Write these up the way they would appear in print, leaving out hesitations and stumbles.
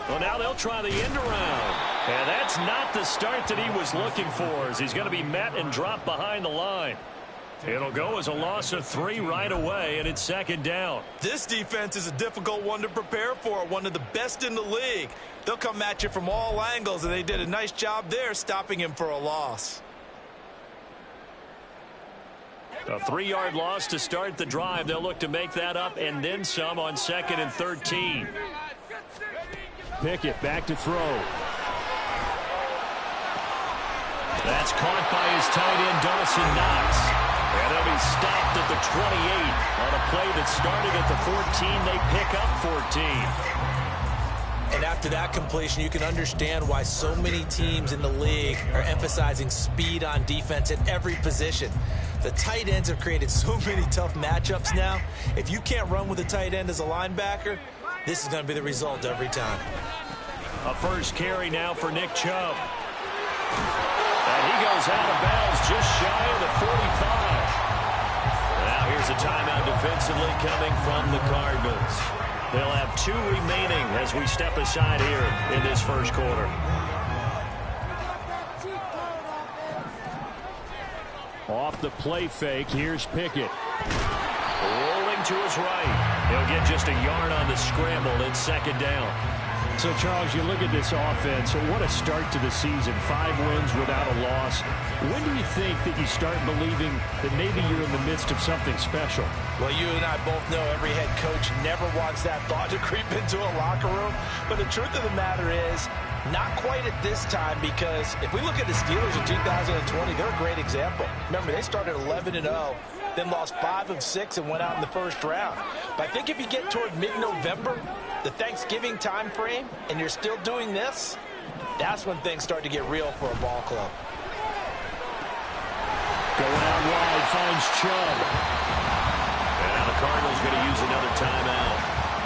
Well, now they'll try the end around. And that's not the start that he was looking for, as he's going to be met and dropped behind the line. It'll go as a loss of 3 right away, and it's second down. This defense is a difficult one to prepare for, one of the best in the league. They'll come at you from all angles, and they did a nice job there stopping him for a loss. A 3-yard loss to start the drive. They'll look to make that up and then some on 2nd and 13. Pickett back to throw. That's caught by his tight end, Dawson Knox. And they'll be stopped at the 28 on a play that started at the 14. They pick up 14. And after that completion, you can understand why so many teams in the league are emphasizing speed on defense at every position. The tight ends have created so many tough matchups now. If you can't run with a tight end as a linebacker, this is going to be the result every time. A first carry now for Nick Chubb. And he goes out of bounds just shy of the 45. Now here's a timeout defensively coming from the Cardinals. They'll have 2 remaining as we step aside here in this first quarter. Off the play fake, here's Pickett. Rolling to his right. He'll get just a yard on the scramble. It's second down. So, Charles, you look at this offense, what a start to the season. 5 wins without a loss. When do you think that you start believing that maybe you're in the midst of something special? Well, you and I both know every head coach never wants that thought to creep into a locker room. But the truth of the matter is, not quite at this time, because if we look at the Steelers in 2020, they're a great example. Remember, they started 11-0, then lost 5 of 6 and went out in the first round. But I think if you get toward mid-November, the Thanksgiving time frame, and you're still doing this, that's when things start to get real for a ball club. Going out wide, finds Chubb. And now the Cardinals going to use another timeout.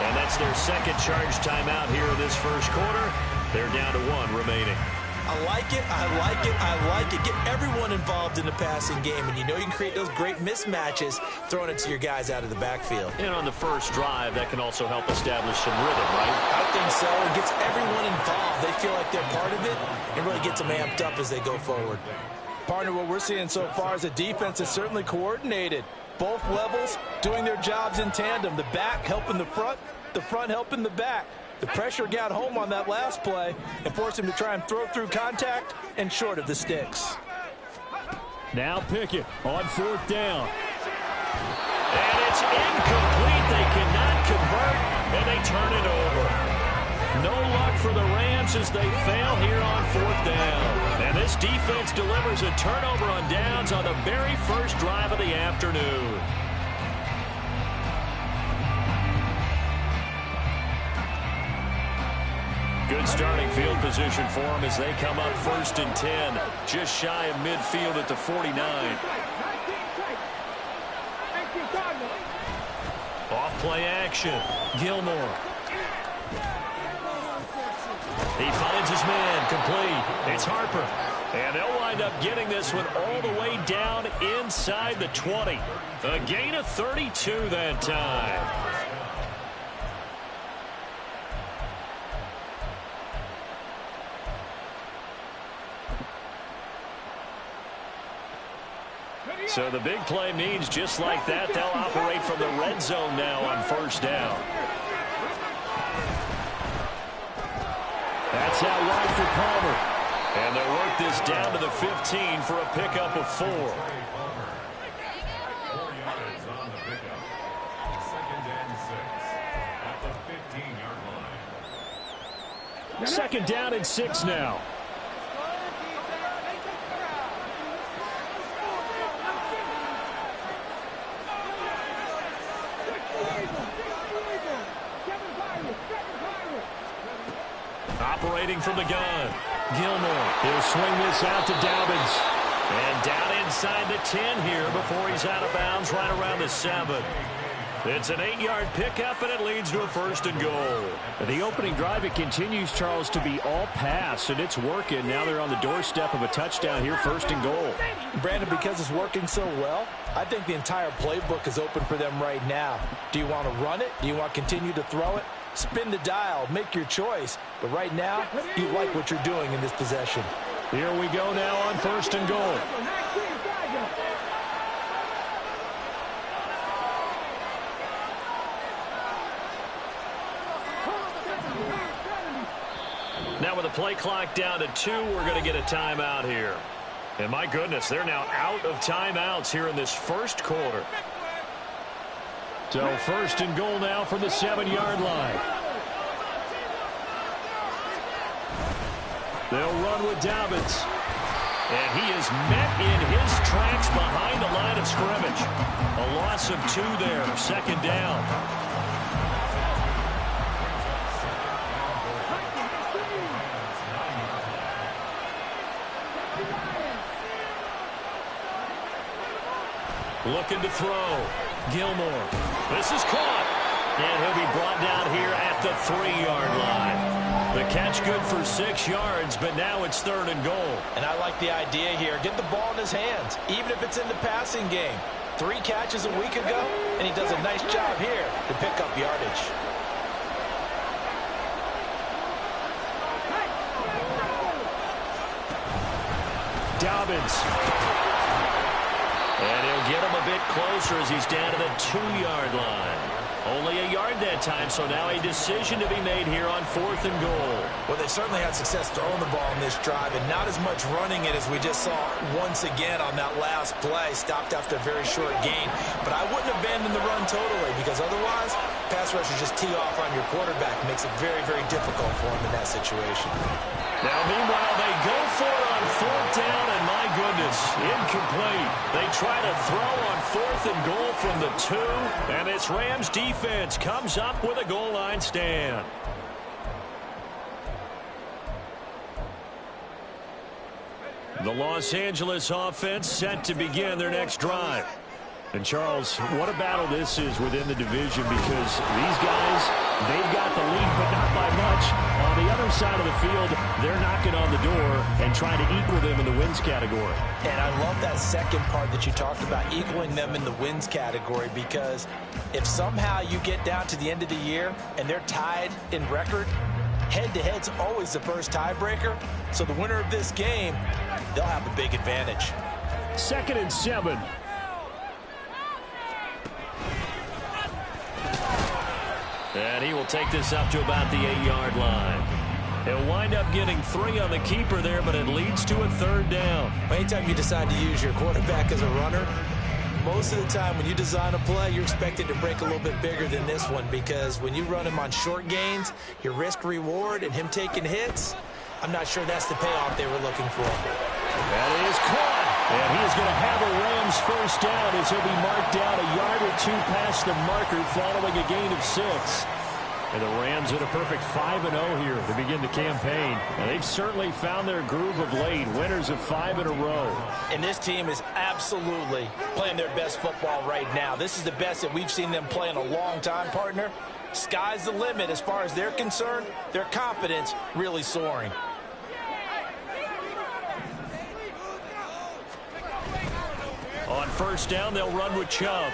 And that's their second charge timeout here in this first quarter. They're down to 1 remaining. I like it, I like it, I like it. Get everyone involved in the passing game, and you know you can create those great mismatches throwing it to your guys out of the backfield. And on the first drive, that can also help establish some rhythm, right? I think so. It gets everyone involved. They feel like they're part of it, and really gets them amped up as they go forward. Partner, what we're seeing so far is a defense that's certainly coordinated. Both levels doing their jobs in tandem. The back helping the front helping the back. The pressure got home on that last play and forced him to try and throw through contact and short of the sticks. Now Pickett on 4th down. And it's incomplete. They cannot convert, and they turn it over. No luck for the Rams as they fail here on 4th down. And this defense delivers a turnover on downs on the very first drive of the afternoon. Good starting field position for them as they come up 1st and 10, just shy of midfield at the 49. Off play action, Gilmore. He finds his man, complete. It's Harper. And they'll wind up getting this one all the way down inside the 20. A gain of 32 that time. So the big play means just like that, they'll operate from the red zone now on 1st down. That's out wide for Palmer. And they'll work this down to the 15 for a pickup of 4. 2nd down and 6 now. Operating from the gun, Gilmore. He'll swing this out to Dobbins. And down inside the 10 here before he's out of bounds right around the 7. It's an 8-yard pickup, and it leads to a 1st and goal. The opening drive, it continues, Charles, to be all pass, and it's working. Now they're on the doorstep of a touchdown here, 1st and goal. Brandon, because it's working so well, I think the entire playbook is open for them right now. Do you want to run it? Do you want to continue to throw it? Spin the dial, make your choice. But right now, you like what you're doing in this possession. Here we go now on 1st and goal. Now with the play clock down to 2, we're going to get a timeout here. And my goodness, they're now out of timeouts here in this first quarter. So 1st and goal now from the 7-yard line. They'll run with Dobbins. And he is met in his tracks behind the line of scrimmage. A loss of 2 there, 2nd down. Looking to throw. Gilmore. This is caught. And he'll be brought down here at the 3-yard line. The catch good for 6 yards, but now it's 3rd and goal. And I like the idea here. Get the ball in his hands, even if it's in the passing game. 3 catches a week ago, and he does a nice job here to pick up yardage. Dobbins. And he'll get him a bit closer as he's down to the 2-yard line. Only a yard that time, so now a decision to be made here on 4th and goal. Well, they certainly had success throwing the ball in this drive, and not as much running it as we just saw once again on that last play. Stopped after a very short gain. But I wouldn't abandon the run totally, because otherwise, pass rushers just tee off on your quarterback. It makes it very, very difficult for him in that situation. Now, meanwhile, they go for it on 4th down, and my goodness, incomplete. They try to throw on 4th and goal from the 2, and this Rams defense comes up with a goal line stand. The Los Angeles offense set to begin their next drive. And, Charles, what a battle this is within the division, because these guys, they've got the lead, but not by much. On the other side of the field, they're knocking on the door and trying to equal them in the wins category. And I love that second part that you talked about, equaling them in the wins category, because if somehow you get down to the end of the year and they're tied in record, head-to-head's always the first tiebreaker. So the winner of this game, they'll have a big advantage. 2nd and 7. And he will take this up to about the 8-yard line. He'll wind up getting 3 on the keeper there, but it leads to a 3rd down. Anytime you decide to use your quarterback as a runner, most of the time when you design a play, you're expected to break a little bit bigger than this one, because when you run him on short gains, your risk-reward and him taking hits, I'm not sure that's the payoff they were looking for. That is caught. And he is going to have a Rams 1st down as he'll be marked down a yard or 2 past the marker following a gain of 6. And the Rams in a perfect 5-0 here to begin the campaign. And they've certainly found their groove of late, winners of 5 in a row. And this team is absolutely playing their best football right now. This is the best that we've seen them play in a long time, partner. Sky's the limit as far as they're concerned. Their confidence really soaring. On 1st down, they'll run with Chubb.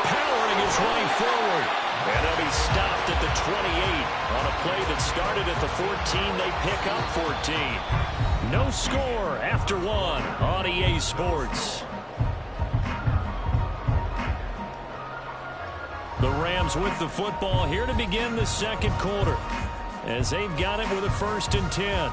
Powering his way forward. And they'll be stopped at the 28. On a play that started at the 14, they pick up 14. No score after 1 on EA Sports. The Rams with the football here to begin the 2nd quarter, as they've got it with a 1st and 10.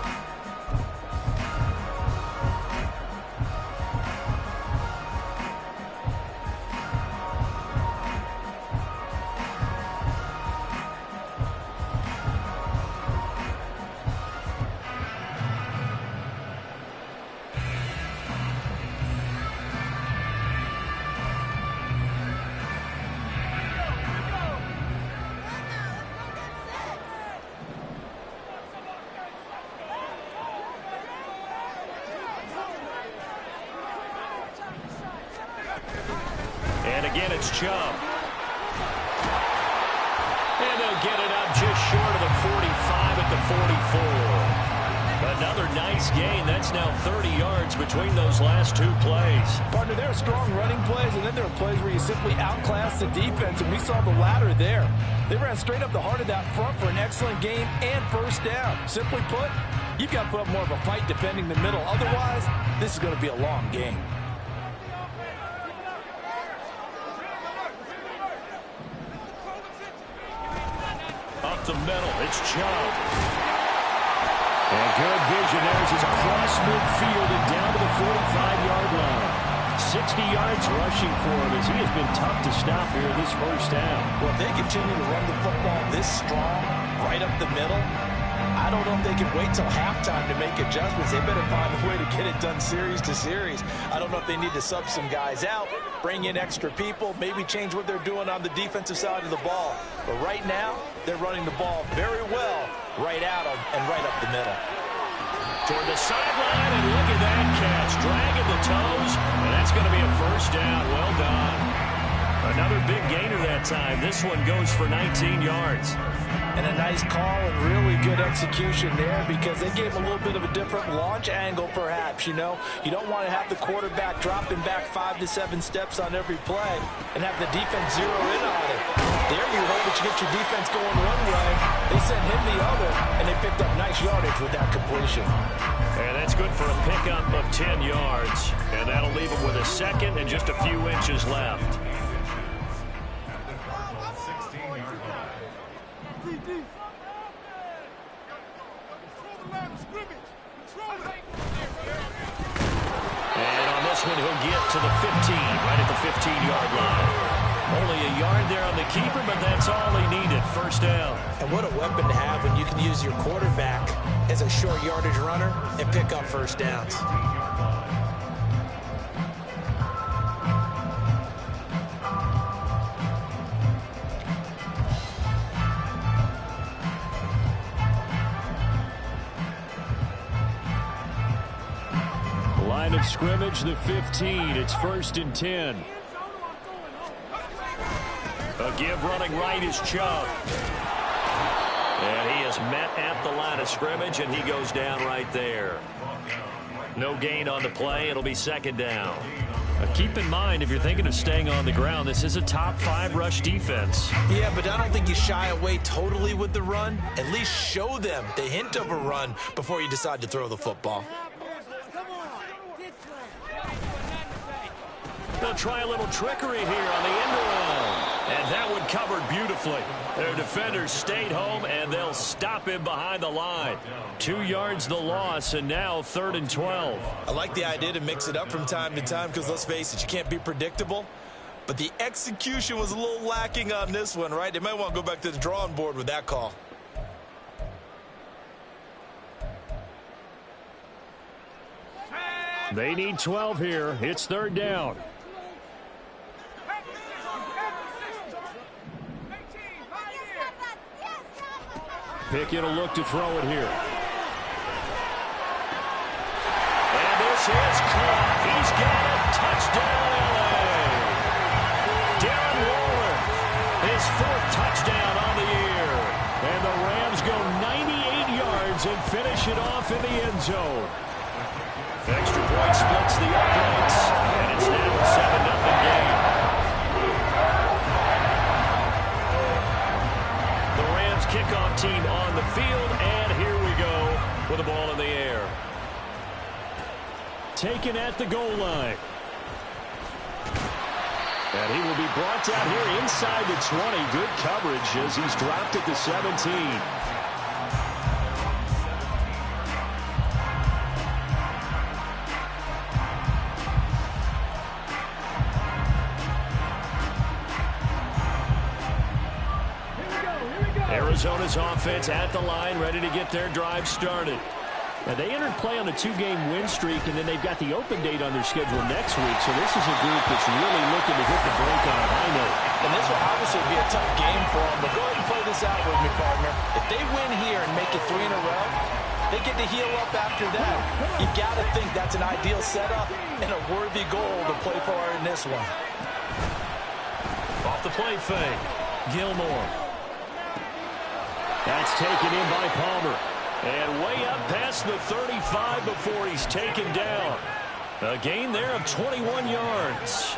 Again, it's Chubb. And they'll get it up just short of the 45 at the 44. A Another nice gain. That's now 30 yards between those last two plays. Partner, there are strong running plays, and then there are plays where you simply outclass the defense, and we saw the latter there. They ran straight up the heart of that front for an excellent gain and first down. Simply put, you've got to put up more of a fight defending the middle. Otherwise, this is going to be a long game. Up the middle, it's Chubb. And good vision there as he's across midfield and down to the 45-yard line. 60 yards rushing for him as he has been tough to stop here this first down. Well, if they continue to run the football this strong, right up the middle, I don't know if they can wait till halftime to make adjustments. They better find a way to get it done series to series. I don't know if they need to sub some guys out, bring in extra people, maybe change what they're doing on the defensive side of the ball. But right now, they're running the ball very well right at them and right up the middle. Toward the sideline, and look at that catch. Dragging the toes, and that's going to be a first down. Well done. Another big gainer that time. This one goes for 19 yards. And a nice call and really good execution there because they gave him a little bit of a different launch angle perhaps, you know. You don't want to have the quarterback dropping back 5 to 7 steps on every play and have the defense zero in on it. There you hope that you get your defense going one way. They sent him the other, and they picked up nice yardage with that completion. And that's good for a pickup of 10 yards. And that'll leave him with a second and just a few inches left. And on this one, he'll get to the 15, right at the 15-yard line. Only a yard there on the keeper, but that's all he needed. First down. And what a weapon to have when you can use your quarterback as a short yardage runner and pick up first downs. Line of scrimmage, the 15. It's 1st and 10. A give running right is Chubb. And he is met at the line of scrimmage, and he goes down right there. No gain on the play. It'll be second down. Keep in mind, if you're thinking of staying on the ground, this is a top 5 rush defense. Yeah, but I don't think you shy away totally with the run. At least show them the hint of a run before you decide to throw the football. They'll try a little trickery here on the end around. And that one covered beautifully. Their defenders stayed home, and they'll stop him behind the line. 2 yards the loss, and now 3rd and 12. I like the idea to mix it up from time to time because, let's face it, you can't be predictable. But the execution was a little lacking on this one, right? They might want to go back to the drawing board with that call. They need 12 here. It's 3rd down. Pickett will look to throw it here. And this is caught. He's got it. Touchdown, L.A. Darren Waller, his 4th touchdown on the year. And the Rams go 98 yards and finish it off in the end zone. Extra point splits the uprights, and it's now a 7-0 game. The Rams kickoff team on the field, and here we go with the ball in the air. Taken at the goal line. And he will be brought down here inside the 20. Good coverage as he's dropped at the 17. Arizona's offense at the line, ready to get their drive started. Now, they entered play on a 2-game win streak, and then they've got the open date on their schedule next week. So this is a group that's really looking to hit the break on a high note. And this will obviously be a tough game for them, but go ahead and play this out with me, partner. If they win here and make it 3 in a row, they get to heal up after that. You got to think that's an ideal setup and a worthy goal to play for in this one. Off the play fake, Gilmore. That's taken in by Palmer. And way up past the 35 before he's taken down. A gain there of 21 yards.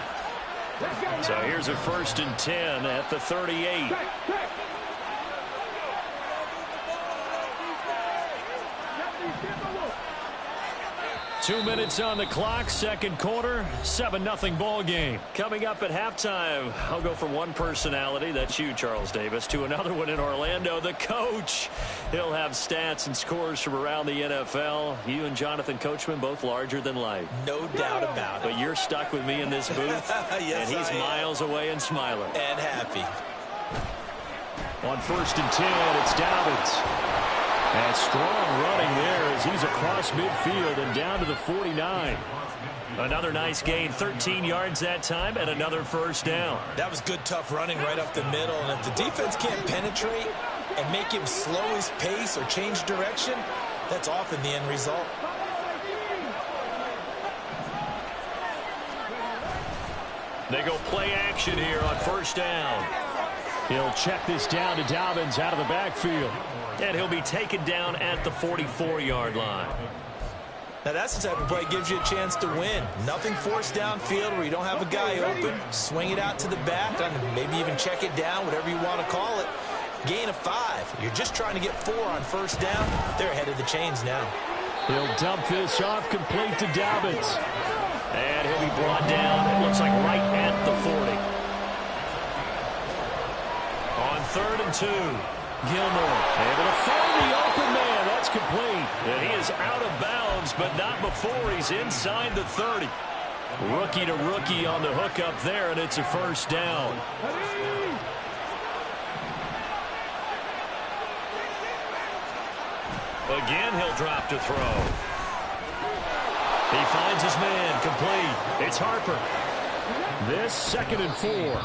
So here's a 1st and 10 at the 38. Two minutes on the clock, second quarter, 7-0 ball game. Coming up at halftime, I'll go from one personality, that's you, Charles Davis, to another one in Orlando, the coach. He'll have stats and scores from around the NFL. You and Jonathan Coachman, both larger than life. No doubt about it. But you're stuck with me in this booth, yes, and he's miles away and smiling. And happy. On 1st and 10, it's Dobbins. And strong running there as he's across midfield and down to the 49. Another nice gain, 13 yards that time, and another 1st down. That was good, tough running right up the middle. And if the defense can't penetrate and make him slow his pace or change direction, that's often the end result. They go play action here on 1st down. He'll check this down to Dobbins out of the backfield. And he'll be taken down at the 44-yard line. Now that's the type of play that gives you a chance to win. Nothing forced downfield where you don't have a guy open. Swing it out to the back, and maybe even check it down, whatever you want to call it. Gain of 5. You're just trying to get 4 on 1st down. They're ahead of the chains now. He'll dump this off complete to Dobbins. And he'll be brought down, it looks like right at the 40. On 3rd and 2. Gilmore able to find the open man. That's complete. And he is out of bounds, but not before he's inside the 30. Rookie to rookie on the hook up there, and it's a 1st down. Again, he'll drop to throw. He finds his man, complete. It's Harper. This 2nd and 4.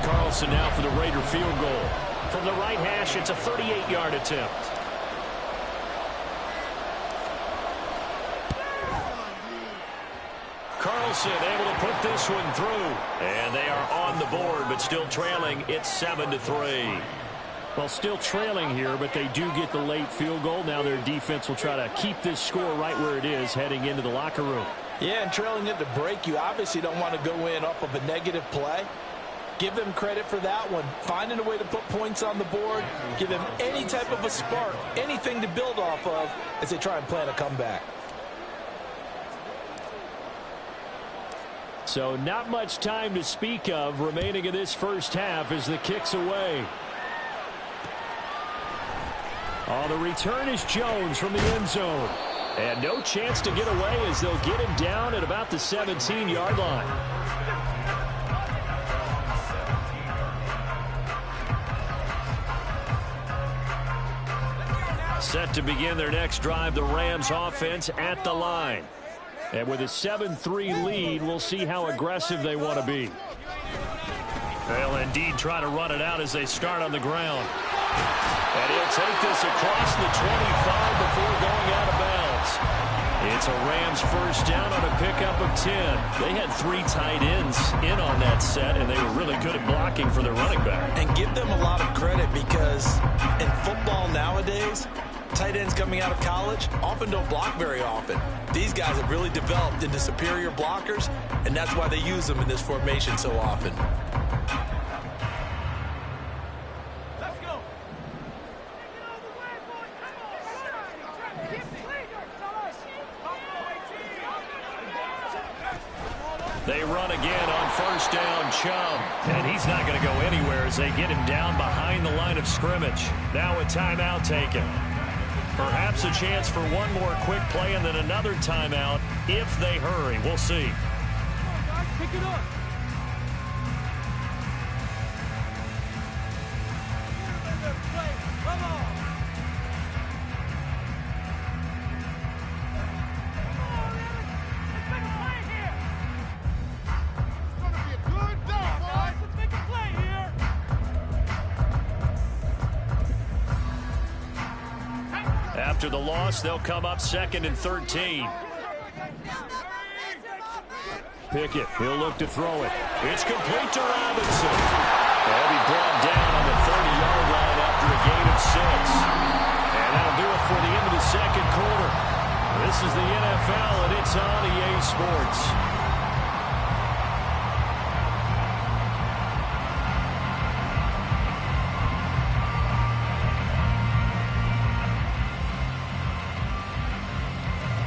Carlson now for the Raider field goal. From the right hash, it's a 38-yard attempt. Carlson able to put this one through. And they are on the board, but still trailing. It's 7-3. Well, still trailing here, but they do get the late field goal. Now their defense will try to keep this score right where it is heading into the locker room. Yeah, and trailing it to break, you obviously don't want to go in off of a negative play. Give them credit for that one. Finding a way to put points on the board. Give them any type of a spark, anything to build off of as they try and plan a comeback. So not much time to speak of remaining in this 1st half as the kick's away. Oh, the return is Jones from the end zone. And no chance to get away as they'll get him down at about the 17-yard line. Set to begin their next drive, the Rams offense at the line. And with a 7-3 lead, we'll see how aggressive they want to be. They'll indeed try to run it out as they start on the ground. And he'll take this across the 25 before going out of bounds. It's a Rams 1st down on a pickup of 10. They had 3 tight ends in on that set, and they were really good at blocking for their running back. And give them a lot of credit because in football nowadays, tight ends coming out of college often don't block very often. These guys have really developed into superior blockers, and that's why they use them in this formation so often. Let's go. They run again on 1st down, Chubb. And he's not going to go anywhere as they get him down behind the line of scrimmage. Now a timeout taken. Perhaps a chance for one more quick play and then another timeout if they hurry. We'll see. Pick it up. After the loss, they'll come up 2nd and 13. Pickett, he'll look to throw it. It's complete to Robinson. They'll be brought down on the 30-yard line after a gain of 6. And that'll do it for the end of the second quarter. This is the NFL, and it's on EA Sports.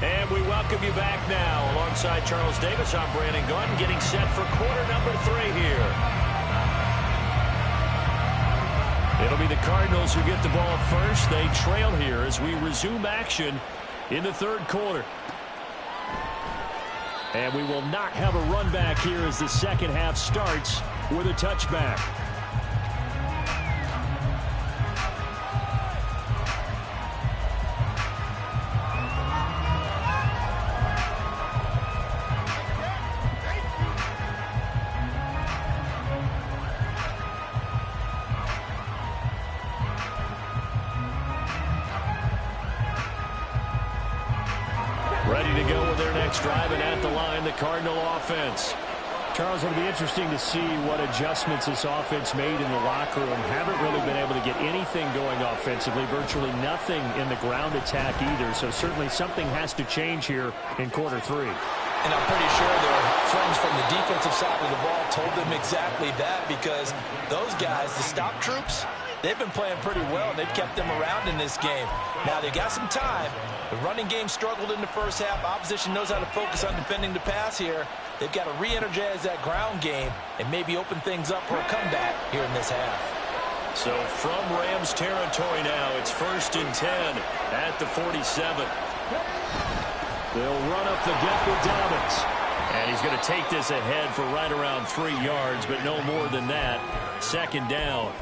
And we welcome you back now. Alongside Charles Davis, I'm Brandon Gunn, getting set for quarter number 3 here. It'll be the Cardinals who get the ball first. They trail here as we resume action in the third quarter. And we will not have a run back here as the second half starts with a touchback. Ready to go with their next drive, and at the line, the Cardinal offense. Charles, it'll be interesting to see what adjustments this offense made in the locker room. Haven't really been able to get anything going offensively, virtually nothing in the ground attack either. So certainly something has to change here in quarter 3. And I'm pretty sure their friends from the defensive side of the ball told them exactly that, because those guys, the stop troops, they've been playing pretty well. They've kept them around in this game. Now, they got some time. The running game struggled in the first half. Opposition knows how to focus on defending the pass here. They've got to re-energize that ground game and maybe open things up for a comeback here in this half. So from Rams territory now, it's 1st and 10 at the 47. They'll run up the gut with Dobbins. And he's going to take this ahead for right around 3 yards, but no more than that. 2nd down.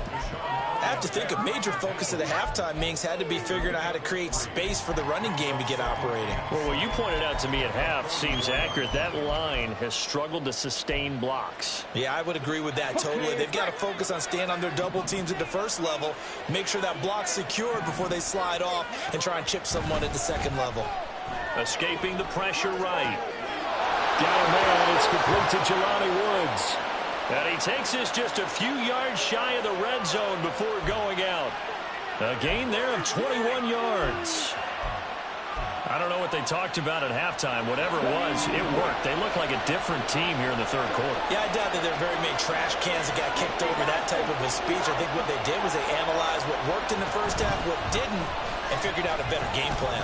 I have to think a major focus of the halftime, Minks, had to be figuring out how to create space for the running game to get operating. Well, what you pointed out to me at half seems accurate. That line has struggled to sustain blocks. Yeah, I would agree with that totally. They've got to focus on staying on their double teams at the first level, make sure that block's secured before they slide off and try and chip someone at the second level. Escaping the pressure right. Down there, and it's complete to Jelani Woods. And he takes this just a few yards shy of the red zone before going out. A gain there of 21 yards. I don't know what they talked about at halftime. Whatever it was, it worked. They look like a different team here in the third quarter. Yeah, I doubt that there are very many trash cans that got kicked over that type of a speech. I think what they did was they analyzed what worked in the first half, what didn't, and figured out a better game plan.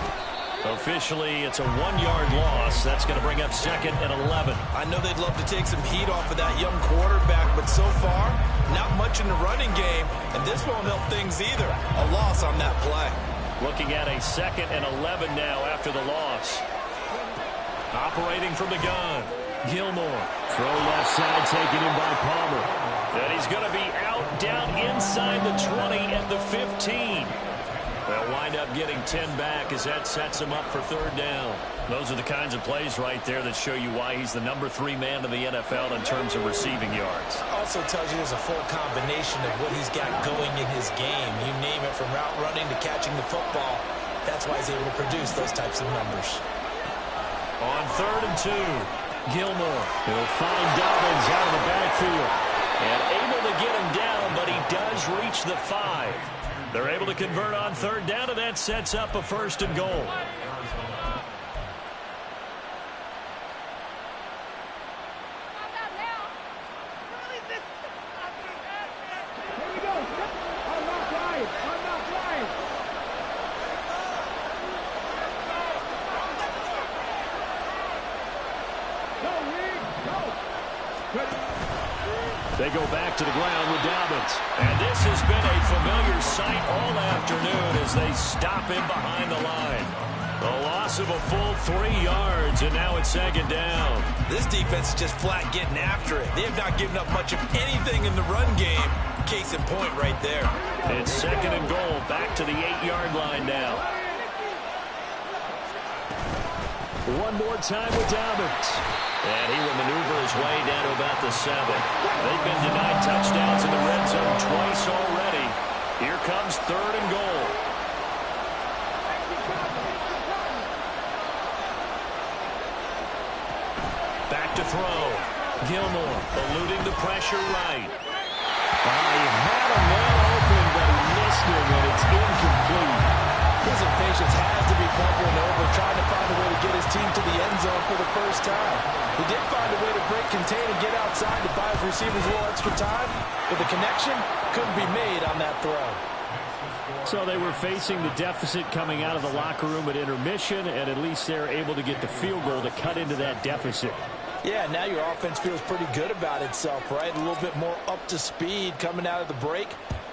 Officially, it's a 1-yard loss. That's going to bring up 2nd and 11. I know they'd love to take some heat off of that young quarterback, but so far, not much in the running game, and this won't help things either. A loss on that play. Looking at a 2nd and 11 now after the loss. Operating from the gun. Gilmore. Throw left side taken in by Palmer. And he's going to be out down inside the 20 and the 15. They'll wind up getting 10 back as that sets him up for 3rd down. Those are the kinds of plays right there that show you why he's the number 3 man in the NFL in terms of receiving yards. Also tells you there's a full combination of what he's got going in his game. You name it, from route running to catching the football. That's why he's able to produce those types of numbers. On 3rd and 2, Gilmore. He'll find Dobbins out of the backfield. And able to get him down, but he does reach the 5. They're able to convert on 3rd down, and that sets up a 1st and goal. They go back to the ground with Dobbins. And this has been a familiar sight all afternoon as they stop him behind the line. A loss of a full 3 yards, and now it's 2nd down. This defense is just flat getting after it. They have not given up much of anything in the run game. Case in point right there. It's 2nd and goal, back to the 8-yard line now. One more time with Dobbins. And he will maneuver his way down to about the 7. They've been denied touchdowns in the red zone twice already. Here comes 3rd and goal. to throw. Gilmore eluding the pressure right. He had a man open, but he missed him, and it's incomplete. His impatience has to be bubbling over, trying to find a way to get his team to the end zone for the first time. He did find a way to break, contain, and get outside to buy his receivers a little extra time, but the connection couldn't be made on that throw. So they were facing the deficit coming out of the locker room at intermission, and at least they're able to get the field goal to cut into that deficit. Yeah, now your offense feels pretty good about itself, right? A little bit more up to speed coming out of the break.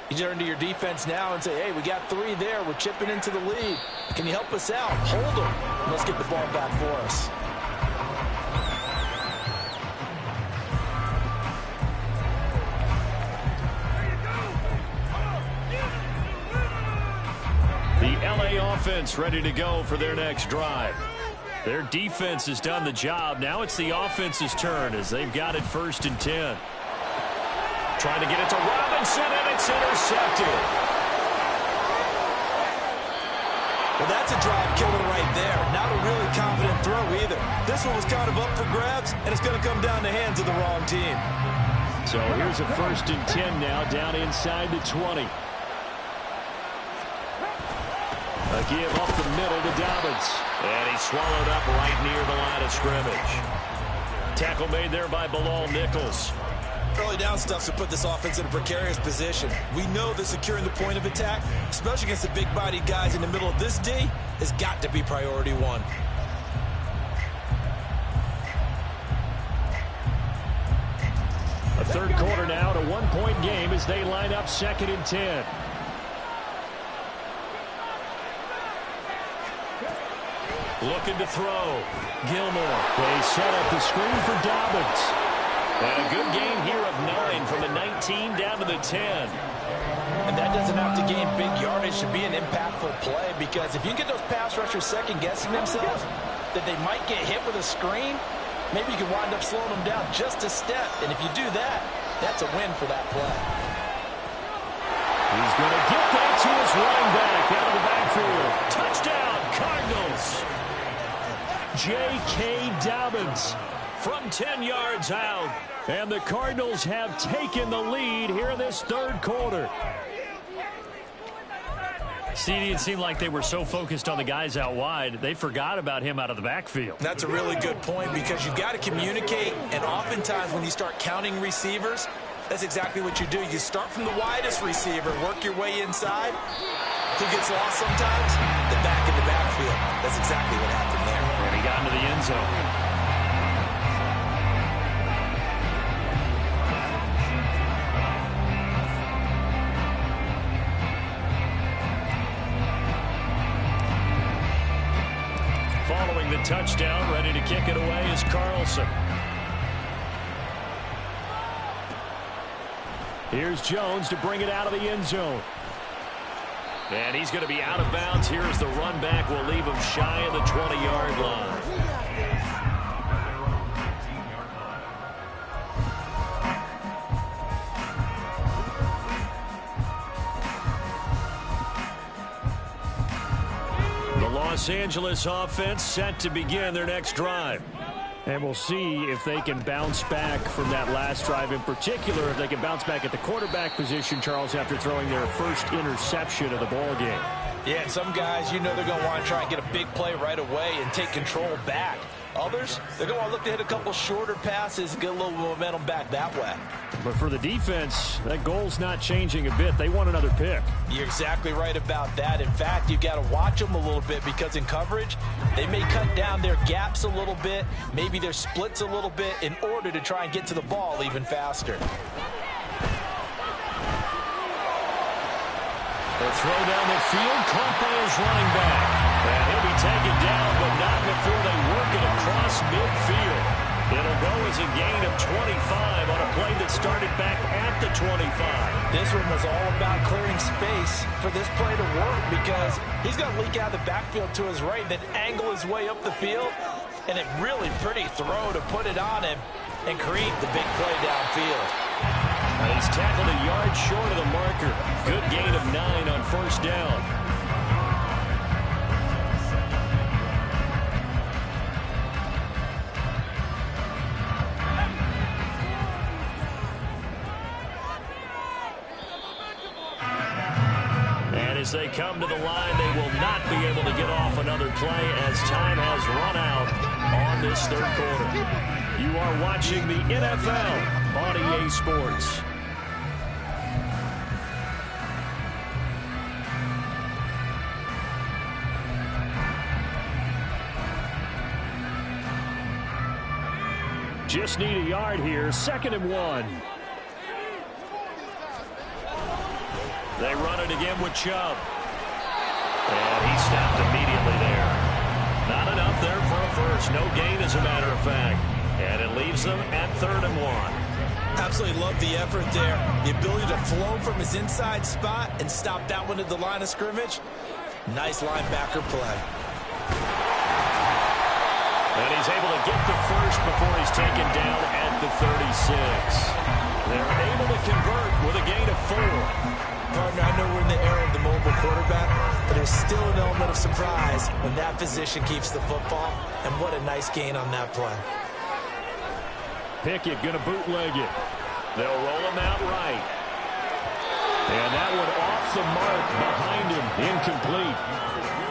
You turn to your defense now and say, hey, we got 3 there. We're chipping into the lead. Can you help us out? Hold them. And let's get the ball back for us. The LA offense ready to go for their next drive. Their defense has done the job. Now it's the offense's turn as they've got it 1st and 10. Trying to get it to Robinson, and it's intercepted. Well, that's a drive killer right there. Not a really confident throw either. This one was kind of up for grabs, and it's going to come down the hands of the wrong team. So here's a 1st and 10 now, down inside the 20. A give up the middle to Dobbins. And he's swallowed up right near the line of scrimmage. Tackle made there by Bilal Nichols. Early down stuff to put this offense in a precarious position. We know that securing the point of attack, especially against the big-bodied guys in the middle of this D, has got to be priority 1. A 3rd quarter now, to 1-point game as they line up 2nd and 10. Looking to throw. Gilmore. They set up the screen for Dobbins. And a good gain here of 9 from the 19 down to the 10. And that doesn't have to gain big yardage to be an impactful play, because if you get those pass rushers second-guessing themselves, that they might get hit with a screen, maybe you can wind up slowing them down just a step. And if you do that, that's a win for that play. He's going to get that to his running back out of the backfield. Touchdown, Cardinals. J.K. Dobbins from 10 yards out. And the Cardinals have taken the lead here in this 3rd quarter. CD, it seemed like they were so focused on the guys out wide, they forgot about him out of the backfield. That's a really good point, because you've got to communicate, and oftentimes when you start counting receivers, that's exactly what you do. You start from the widest receiver, work your way inside. Who gets lost sometimes? The back in the backfield. That's exactly what happened there. And he got into the end zone. Following the touchdown, ready to kick it away is Carlson. Here's Jones to bring it out of the end zone. And he's going to be out of bounds. Here as the run back will leave him shy of the 20-yard line. The Los Angeles offense set to begin their next drive. And we'll see if they can bounce back from that last drive, in particular, if they can bounce back at the quarterback position, Charles, after throwing their first interception of the ball game. Yeah, and some guys, you know they're going to want to try and get a big play right away and take control back. Others, they're going to want to look to hit a couple shorter passes and get a little momentum back that way. But for the defense, that goal's not changing a bit. They want another pick. You're exactly right about that. In fact, you've got to watch them a little bit, because in coverage, they may cut down their gaps a little bit, maybe their splits a little bit, in order to try and get to the ball even faster. The throw down the field, caught by his running back. And he'll be taken down, but not before they work it across midfield. It'll go as a gain of 25 on a play that started back at the 25. This one was all about clearing space for this play to work, because he's going to leak out of the backfield to his right, then angle his way up the field, and a really pretty throw to put it on him and create the big play downfield. He's tackled a yard short of the marker. Good gain of 9 on first down. as they come to the line, they will not be able to get off another play as time has run out on this third quarter. You are watching the NFL on EA Sports. Just need a yard here. 2nd and 1. They run it again with Chubb. And he stopped immediately there. Not enough there for a first. No gain, as a matter of fact. And it leaves them at 3rd and 1. Absolutely love the effort there. The ability to flow from his inside spot and stop that one at the line of scrimmage. Nice linebacker play. And he's able to get the first before he's taken down at the 36. They're able to convert with a gain of 4. Partner, I know we're in the era of the mobile quarterback, but there's still an element of surprise when that position keeps the football. And what a nice gain on that play. Pickett going to bootleg it. They'll roll him out right. And that one off the mark behind him. Incomplete.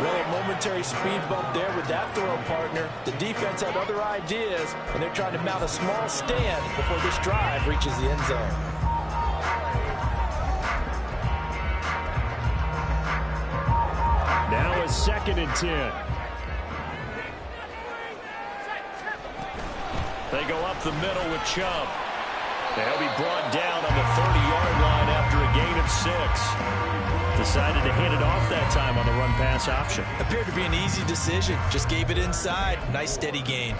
Well, a momentary speed bump there with that throw, partner. The defense had other ideas, and they're trying to mount a small stand before this drive reaches the end zone. Now it's 2nd and 10. They go up the middle with Chubb. They'll be brought down on the 30-yard line after a gain of 6. Decided to hit it off that time on the run-pass option. Appeared to be an easy decision. Just gave it inside. Nice steady gain.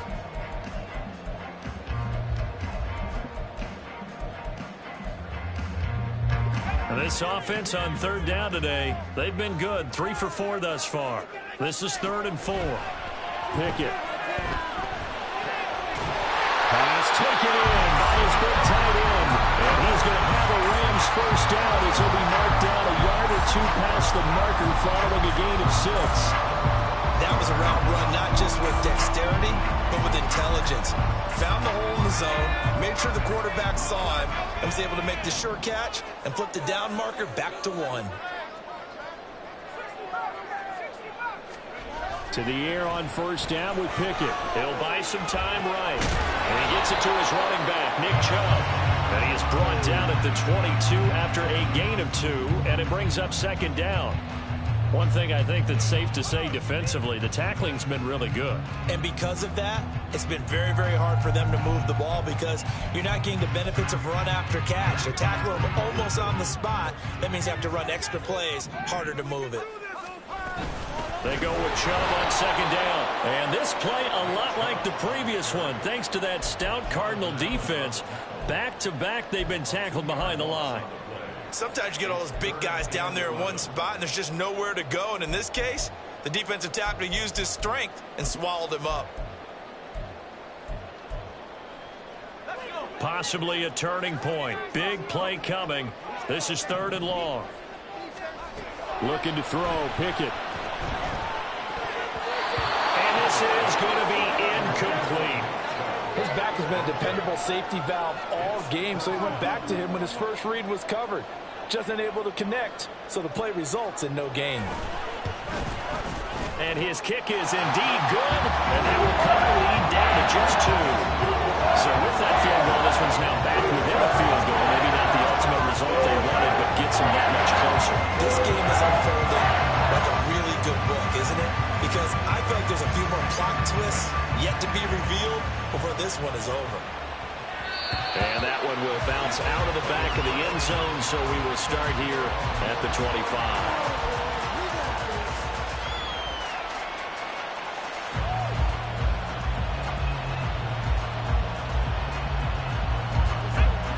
This offense on 3rd down today, they've been good. 3 for 4 thus far. This is 3rd and 4. Pickett. Pass taken in by his big tight end. And he's going to have a Rams first down as he'll be marked down a yard or 2 past the marker following a gain of 6. That was a route run not just with dexterity, but with intelligence. Found the hole in the zone, made sure the quarterback saw him, and was able to make the sure catch and flip the down marker back to 1. To the air on first down with Pickett. He'll buy some time right. And he gets it to his running back, Nick Chubb. And he is brought down at the 22 after a gain of 2, and it brings up 2nd down. One thing I think that's safe to say defensively, the tackling's been really good. And because of that, it's been very, very hard for them to move the ball because you're not getting the benefits of run after catch. They tackle them almost on the spot. That means you have to run extra plays, harder to move it. They go with Chubb on 2nd down. And this play a lot like the previous one, thanks to that stout Cardinal defense. Back-to-back, they've been tackled behind the line. Sometimes you get all those big guys down there in one spot, and there's just nowhere to go. And in this case, the defensive tackle used his strength and swallowed him up. Possibly a turning point. Big play coming. This is 3rd and long. Looking to throw, Pickett. And this is going to be incomplete. His back has been a dependable safety valve all game, so he went back to him when his first read was covered. Just unable to connect, so the play results in no gain. And his kick is indeed good, and that will cut the lead down to just 2. So with that field goal, this one's now back within a field goal. Maybe not the ultimate result they wanted, but gets them that much closer. This game is unfolding like a really good book, isn't it? Because I feel like there's a few more plot twists yet to be revealed before this one is over. And that one will bounce out of the back of the end zone, so we will start here at the 25.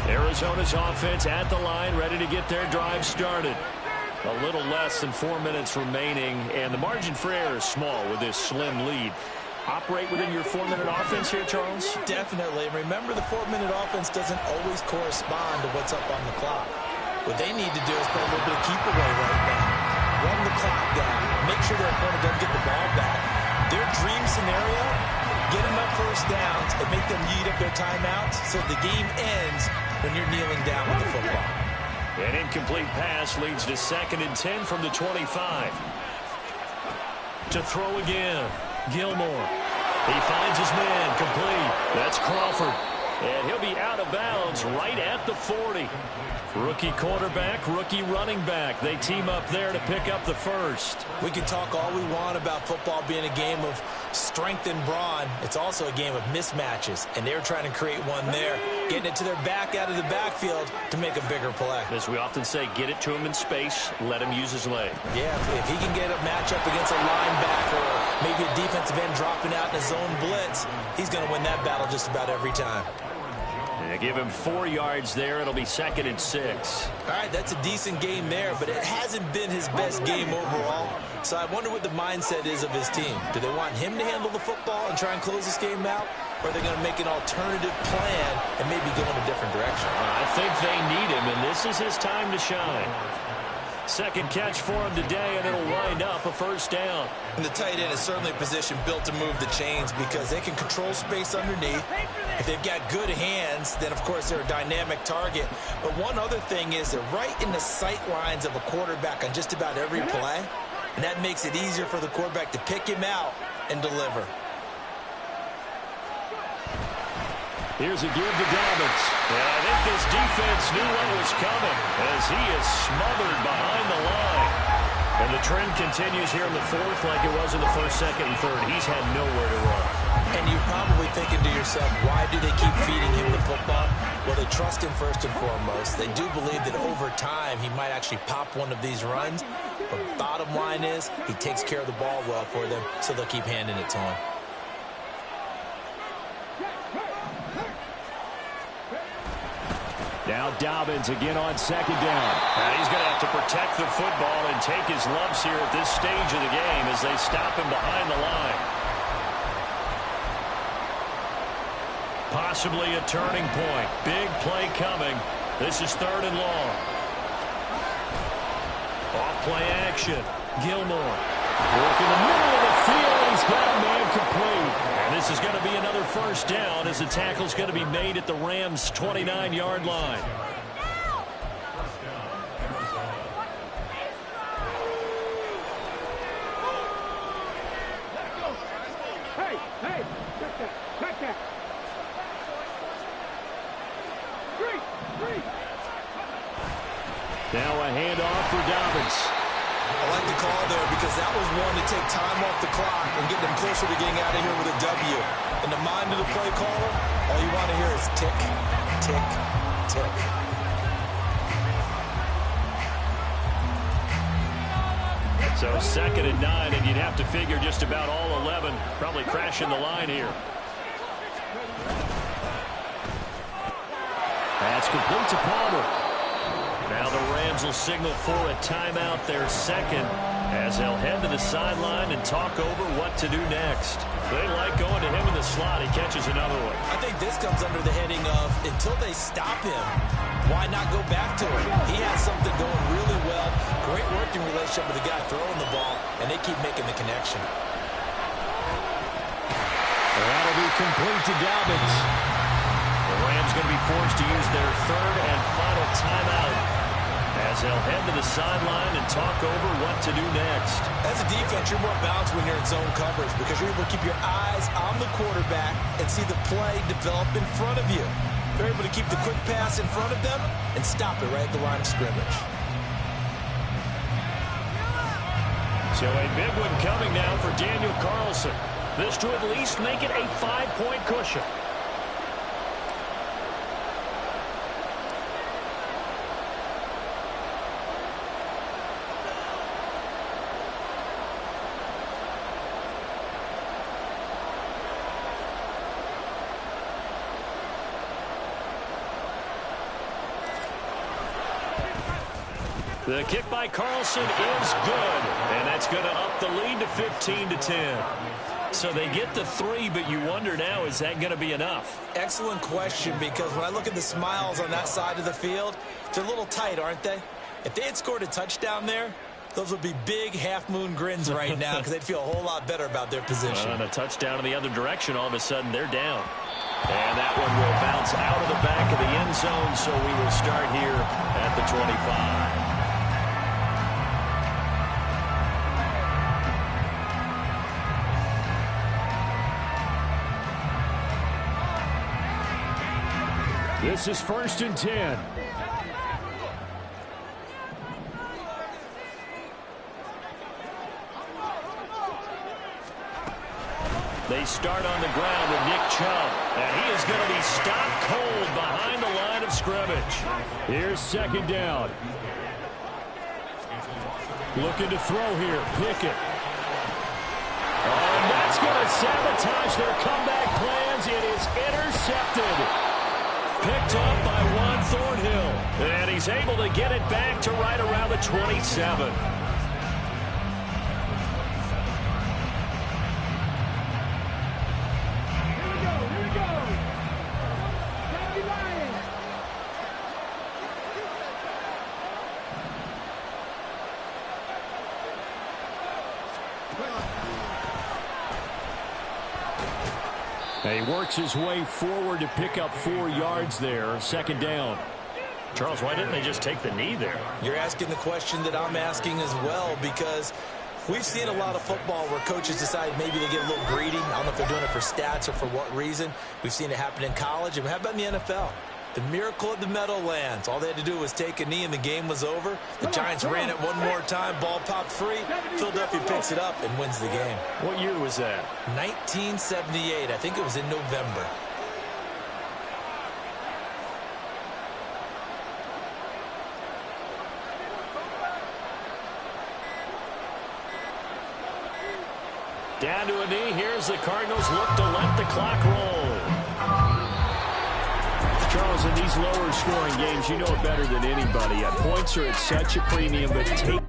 Arizona's offense at the line, ready to get their drive started. A little less than 4 minutes remaining, and the margin for error is small with this slim lead. Operate within your 4-minute offense here, Charles? Definitely. And remember, the 4-minute offense doesn't always correspond to what's up on the clock. What they need to do is play a little bit of keep away right now. Run the clock down. Make sure their opponent doesn't get the ball back. Their dream scenario, get enough first downs and make them eat up their timeouts so the game ends when you're kneeling down with the football. An incomplete pass leads to 2nd and 10 from the 25. To throw again, Gilmore. He finds his man, complete. That's Crawford. And he'll be out of bounds right at the 40. Rookie quarterback, rookie running back. They team up there to pick up the first. We can talk all we want about football being a game of strength and brawn. It's also a game of mismatches, and they're trying to create one there, getting it to their back out of the backfield to make a bigger play. As we often say, get it to him in space, let him use his leg. Yeah, if he can get a matchup against a linebacker or maybe a defensive end dropping out in a zone blitz, he's going to win that battle just about every time. They give him 4 yards there. It'll be 2nd and 6. All right, that's a decent game there, but it hasn't been his best game overall. So I wonder what the mindset is of his team. Do they want him to handle the football and try and close this game out? Or are they going to make an alternative plan and maybe go in a different direction? I think they need him, and this is his time to shine. Second catch for him today, and it'll wind up a first down. And the tight end is certainly a position built to move the chains because they can control space underneath. If they've got good hands, then, of course, they're a dynamic target. But one other thing is they're right in the sight lines of a quarterback on just about every play, and that makes it easier for the quarterback to pick him out and deliver. Here's a give to Dobbins. And I think this defense knew what was coming as he is smothered behind the line. And the trend continues here in the 4th like it was in the 1st, 2nd, and 3rd. He's had nowhere to run. And you're probably thinking to yourself, why do they keep feeding him the football? Well, they trust him first and foremost. They do believe that over time he might actually pop one of these runs. But bottom line is he takes care of the ball well for them, so they'll keep handing it to him. Now Dobbins again on 2nd down. And he's going to have to protect the football and take his lumps here at this stage of the game as they stop him behind the line. Possibly a turning point. Big play coming. This is 3rd and long. Off play action. Gilmore. Work in the middle of the field. He's got a man complete. And this is going to be another first down as the tackle's going to be made at the Rams' 29-yard line. Hey, check that. Now a handoff for Dobbins. I like the call there because that was one to take time off the clock and get them closer to getting out of here with a W. In the mind of the play caller, all you want to hear is tick, tick, tick. So 2nd and 9, and you'd have to figure just about all 11 probably crashing the line here. That's complete to Palmer. Now the Rams will signal for a timeout, their 2nd, as they'll head to the sideline and talk over what to do next. They like going to him in the slot. He catches another one. I think this comes under the heading of until they stop him, why not go back to him? He has something going really well. Great working relationship with the guy throwing the ball, and they keep making the connection. That'll be complete to Dobbins. The Rams going to be forced to use their 3rd and final timeout as they'll head to the sideline and talk over what to do next. As a defense, you're more balanced when you're in zone coverage because you're able to keep your eyes on the quarterback and see the play develop in front of you. They're able to keep the quick pass in front of them and stop it right at the line of scrimmage. So a big one coming now for Daniel Carlson. This to at least make it a 5-point cushion. The kick by Carlson is good, and that's going to up the lead to 15-10. So they get the 3, but you wonder now, is that going to be enough? Excellent question, because when I look at the smiles on that side of the field, they're a little tight, aren't they? If they had scored a touchdown there, Those would be big half-moon grins right now because they'd feel a whole lot better about their position. And a touchdown in the other direction, all of a sudden they're down. And that one will bounce out of the back of the end zone, so we will start here at the 25. This is 1st and 10. They start on the ground with Nick Chubb, and he is going to be stopped cold behind the line of scrimmage. Here's 2nd down. Looking to throw here. Pickett. And that's going to sabotage their comeback plans. It is intercepted. Picked up by Juan Thornhill. And he's able to get it back to right around the 27. He works his way forward to pick up 4 yards there. 2nd down. Charles, why didn't they just take the knee there? You're asking the question that I'm asking as well, because we've seen a lot of football where coaches decide maybe they get a little greedy. I don't know if they're doing it for stats or for what reason. We've seen it happen in college. And how about in the NFL? The miracle of the Meadowlands. All they had to do was take a knee and the game was over. The Giants ran it one more time. Ball popped free. Philadelphia picks it up and wins the game. What year was that? 1978. I think it was in November. Down to a knee. Here's the Cardinals look to let the clock roll. Charles, in these lower scoring games, you know it better than anybody. Points are at such a premium, but take